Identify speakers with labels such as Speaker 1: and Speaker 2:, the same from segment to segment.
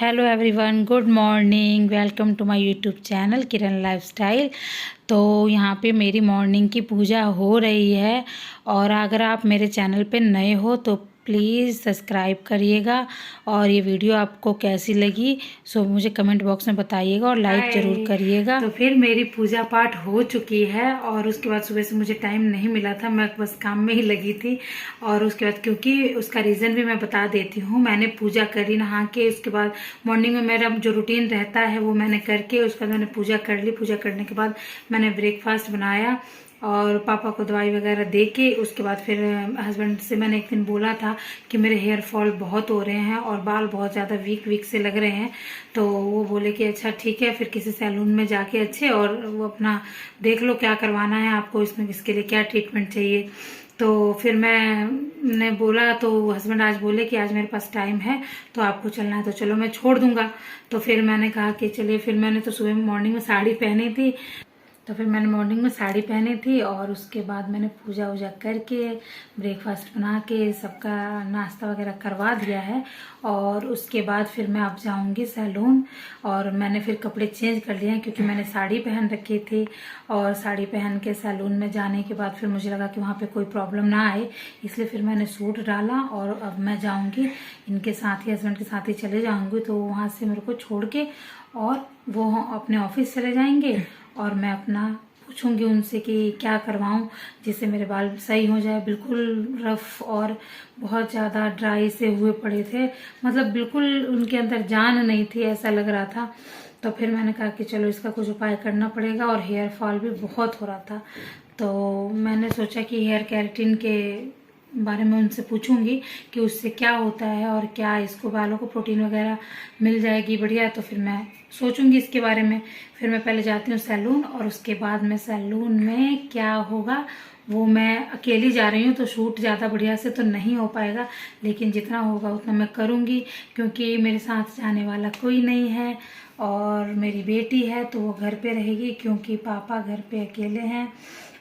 Speaker 1: Hello everyone, good morning. Welcome to my YouTube channel Kiran lifestyle. तो यहाँ पे मेरी मॉर्निंग की पूजा हो रही है और अगर आप मेरे चैनल पे नए हो तो प्लीज़ सब्सक्राइब करिएगा और ये वीडियो आपको कैसी लगी सो मुझे कमेंट बॉक्स में बताइएगा और लाइक ज़रूर करिएगा। तो फिर मेरी पूजा पाठ हो चुकी है और उसके बाद सुबह से मुझे टाइम नहीं मिला था, मैं बस काम में ही लगी थी। और उसके बाद क्योंकि उसका रीज़न भी मैं बता देती हूँ, मैंने पूजा करी नहा के, उसके बाद मॉर्निंग में मेरा जो रूटीन रहता है वो मैंने करके उसके बाद मैंने पूजा कर ली। पूजा करने के बाद मैंने ब्रेकफास्ट बनाया और पापा को दवाई वगैरह दे के उसके बाद फिर हस्बैंड से मैंने एक दिन बोला था कि मेरे हेयर फॉल बहुत हो रहे हैं और बाल बहुत ज़्यादा वीक वीक से लग रहे हैं। तो वो बोले कि अच्छा ठीक है, फिर किसी सैलून में जाके अच्छे और वो अपना देख लो क्या करवाना है आपको, इसमें इसके लिए क्या ट्रीटमेंट चाहिए। तो फिर मैंने बोला तो हस्बैंड आज बोले कि आज मेरे पास टाइम है तो आपको चलना है तो चलो मैं छोड़ दूंगा। तो फिर मैंने कहा कि चलिए। फिर मैंने तो सुबह मॉर्निंग में साड़ी पहनी थी, तो फिर मैंने मॉर्निंग में साड़ी पहनी थी और उसके बाद मैंने पूजा वूजा करके ब्रेकफास्ट बना के सबका नाश्ता वगैरह करवा दिया है। और उसके बाद फिर मैं अब जाऊंगी सैलून और मैंने फिर कपड़े चेंज कर लिए हैं क्योंकि मैंने साड़ी पहन रखी थी। और साड़ी पहन के सैलून में जाने के बाद फिर मुझे लगा कि वहाँ पे कोई प्रॉब्लम ना आए, इसलिए फिर मैंने सूट डाला और अब मैं जाऊँगी इनके साथ ही, हस्बैंड के साथ ही चले जाऊँगी। तो वहाँ से मेरे को छोड़ के और वो अपने ऑफिस चले जाएंगे और मैं अपना पूछूंगी उनसे कि क्या करवाऊं जिससे मेरे बाल सही हो जाए। बिल्कुल रफ और बहुत ज़्यादा ड्राई से हुए पड़े थे, मतलब बिल्कुल उनके अंदर जान नहीं थी, ऐसा लग रहा था। तो फिर मैंने कहा कि चलो इसका कुछ उपाय करना पड़ेगा और हेयर फॉल भी बहुत हो रहा था। तो मैंने सोचा कि हेयर केराटिन के बारे में उनसे पूछूंगी कि उससे क्या होता है और क्या इसको बालों को प्रोटीन वगैरह मिल जाएगी बढ़िया। तो फिर मैं सोचूंगी इसके बारे में। फिर मैं पहले जाती हूँ सैलून और उसके बाद में सैलून में क्या होगा वो, मैं अकेली जा रही हूँ तो शूट ज़्यादा बढ़िया से तो नहीं हो पाएगा, लेकिन जितना होगा उतना मैं करूँगी क्योंकि मेरे साथ जाने वाला कोई नहीं है और मेरी बेटी है तो वो घर पे रहेगी क्योंकि पापा घर पे अकेले हैं।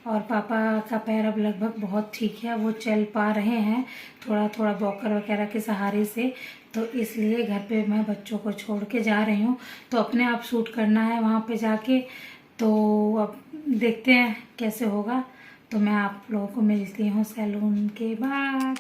Speaker 1: और पापा का पैर अब लगभग बहुत ठीक है, वो चल पा रहे हैं थोड़ा थोड़ा वॉकर वगैरह के सहारे से। तो इसलिए घर पे मैं बच्चों को छोड़ के जा रही हूँ, तो अपने आप शूट करना है वहाँ पे जाके। तो अब देखते हैं कैसे होगा। तो मैं आप लोगों को मिलती हूँ सैलून के बाद।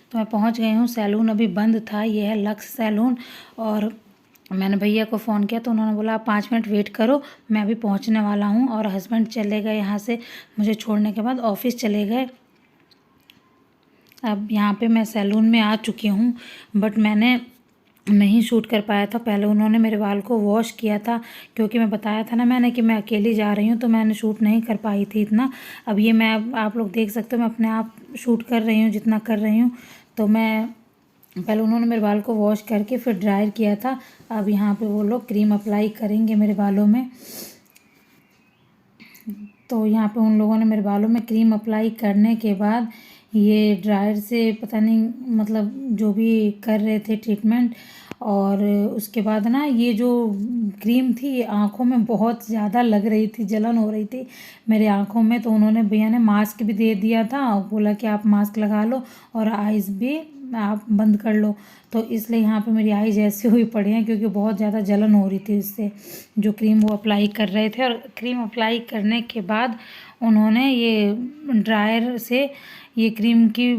Speaker 1: तो मैं पहुंच गई हूँ सैलून, अभी बंद था, ये है लक्स सैलून। और मैंने भैया को फ़ोन किया तो उन्होंने बोला आप 5 मिनट वेट करो, मैं अभी पहुंचने वाला हूँ। और हस्बैंड चले गए यहाँ से, मुझे छोड़ने के बाद ऑफिस चले गए। अब यहाँ पे मैं सैलून में आ चुकी हूँ बट मैंने नहीं शूट कर पाया था। पहले उन्होंने मेरे बाल को वॉश किया था क्योंकि मैं बताया था ना मैंने कि मैं अकेली जा रही हूँ, तो मैंने शूट नहीं कर पाई थी इतना। अब ये मैं आप लोग देख सकते हो मैं अपने आप शूट कर रही हूँ जितना कर रही हूँ। तो मैं पहले उन्होंने मेरे बाल को वॉश करके फिर ड्रायर किया था। अब यहाँ पे वो लोग क्रीम अप्लाई करेंगे मेरे बालों में। तो यहाँ पे उन लोगों ने मेरे बालों में क्रीम अप्लाई करने के बाद ये ड्रायर से पता नहीं मतलब जो भी कर रहे थे ट्रीटमेंट। और उसके बाद ना ये जो क्रीम थी ये आँखों में बहुत ज़्यादा लग रही थी, जलन हो रही थी मेरे आँखों में। तो उन्होंने भैया ने मास्क भी दे दिया था, बोला कि आप मास्क लगा लो और आइज़ भी आप बंद कर लो। तो इसलिए यहाँ पे मेरी आइज़ ऐसी हुई पड़ी हैं क्योंकि बहुत ज़्यादा जलन हो रही थी इससे, जो क्रीम वो अप्लाई कर रहे थे। और क्रीम अप्लाई करने के बाद उन्होंने ये ड्रायर से ये क्रीम की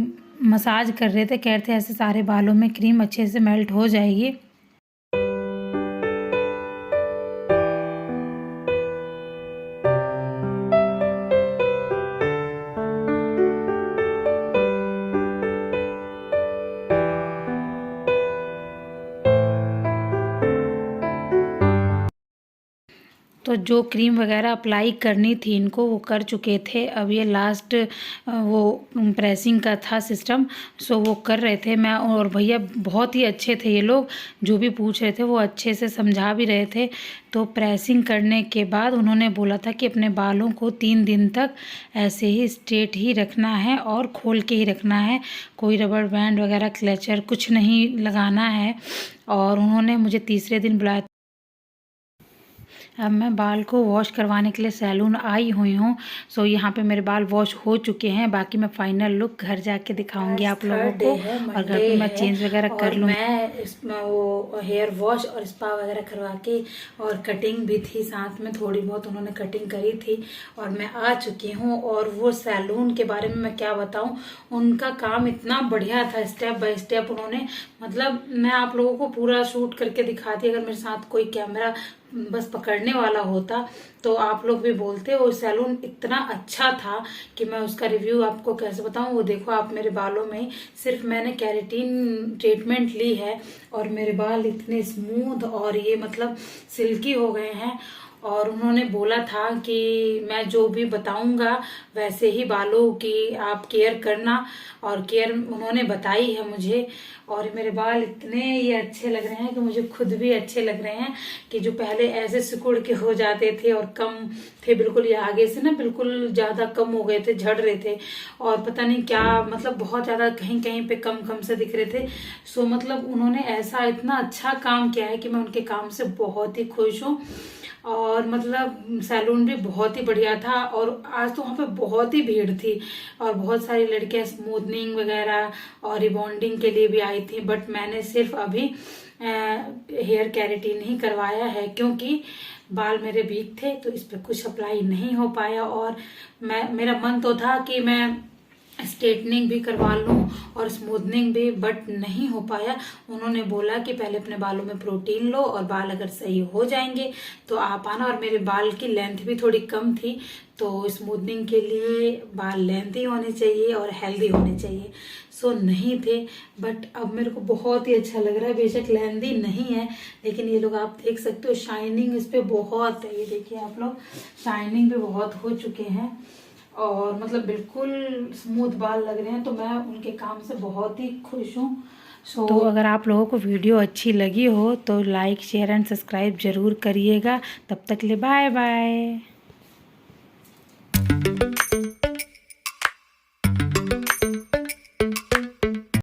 Speaker 1: मसाज कर रहे थे, कह रहे थे ऐसे सारे बालों में क्रीम अच्छे से मेल्ट हो जाएगी। तो जो क्रीम वगैरह अप्लाई करनी थी इनको वो कर चुके थे। अब ये लास्ट वो प्रेसिंग का था सिस्टम, सो वो कर रहे थे। मैं और भैया बहुत ही अच्छे थे, ये लोग जो भी पूछ रहे थे वो अच्छे से समझा भी रहे थे। तो प्रेसिंग करने के बाद उन्होंने बोला था कि अपने बालों को 3 दिन तक ऐसे ही स्ट्रेट ही रखना है और खोल के ही रखना है, कोई रबड़ बैंड वगैरह क्लचर कुछ नहीं लगाना है। और उन्होंने मुझे तीसरे दिन बुलाया। अब मैं बाल को वॉश करवाने के लिए सैलून आई हुई हूँ। सो यहाँ पे मेरे बाल वॉश हो चुके हैं, बाकी मैं फाइनल लुक घर जाके दिखाऊंगी आप लोगों को, और घर पे मैं चेंज वगैरह कर लूँगी। मैं इसमें वो हेयर वॉश और स्पा वगैरह करवा के, और कटिंग भी थी साथ में, थोड़ी बहुत उन्होंने कटिंग करी थी और मैं आ चुकी हूँ। और वो सैलून के बारे में मैं क्या बताऊँ, उनका काम इतना बढ़िया था, स्टेप बाय स्टेप उन्होंने, मतलब मैं आप लोगों को पूरा शूट करके दिखाती। अगर मेरे साथ कोई कैमरा बस पकड़ने वाला होता तो आप लोग भी बोलते। वो सैलून इतना अच्छा था कि मैं उसका रिव्यू आपको कैसे बताऊं। वो देखो आप, मेरे बालों में सिर्फ मैंने केराटिन ट्रीटमेंट ली है और मेरे बाल इतने स्मूथ और ये मतलब सिल्की हो गए हैं। और उन्होंने बोला था कि मैं जो भी बताऊंगा वैसे ही बालों की आप केयर करना, और केयर उन्होंने बताई है मुझे। और मेरे बाल इतने ये अच्छे लग रहे हैं कि मुझे खुद भी अच्छे लग रहे हैं, कि जो पहले ऐसे सिकुड़ के हो जाते थे और कम थे बिल्कुल, ये आगे से ना बिल्कुल ज्यादा कम हो गए थे, झड़ रहे थे और पता नहीं क्या, मतलब बहुत ज्यादा कहीं कहीं पे कम कम से दिख रहे थे। सो मतलब उन्होंने ऐसा इतना अच्छा काम किया है कि मैं उनके काम से बहुत ही खुश हूँ। और मतलब सैलून भी बहुत ही बढ़िया था, और आज तो वहाँ पे बहुत ही भीड़ थी और बहुत सारी लड़कियां स्मूथनिंग वगैरह और रिबॉन्डिंग के लिए भी आई थी। बट मैंने सिर्फ अभी हेयर केराटिन ही करवाया है, क्योंकि बाल मेरे वीक थे तो इस पर कुछ अप्लाई नहीं हो पाया। और मेरा मन तो था कि मैं स्ट्रेटनिंग भी करवा लूं और स्मूथनिंग भी, बट नहीं हो पाया। उन्होंने बोला कि पहले अपने बालों में प्रोटीन लो और बाल अगर सही हो जाएंगे तो आप आना। और मेरे बाल की लेंथ भी थोड़ी कम थी, तो स्मूथनिंग के लिए बाल लेंथी होने चाहिए और हेल्दी होने चाहिए। सो नहीं थे, बट अब मेरे को बहुत ही अच्छा लग रहा है। बेशक लेंथी नहीं है, लेकिन ये लोग आप देख सकते हो शाइनिंग इस पे बहुत है। ये देखिए आप लोग, शाइनिंग भी बहुत हो चुके हैं और मतलब बिल्कुल स्मूथ बाल लग रहे हैं। तो मैं उनके काम से बहुत ही खुश हूँ। तो अगर आप लोगों को वीडियो अच्छी लगी हो तो लाइक शेयर एंड सब्सक्राइब जरूर करिएगा। तब तक ले बाय बाय।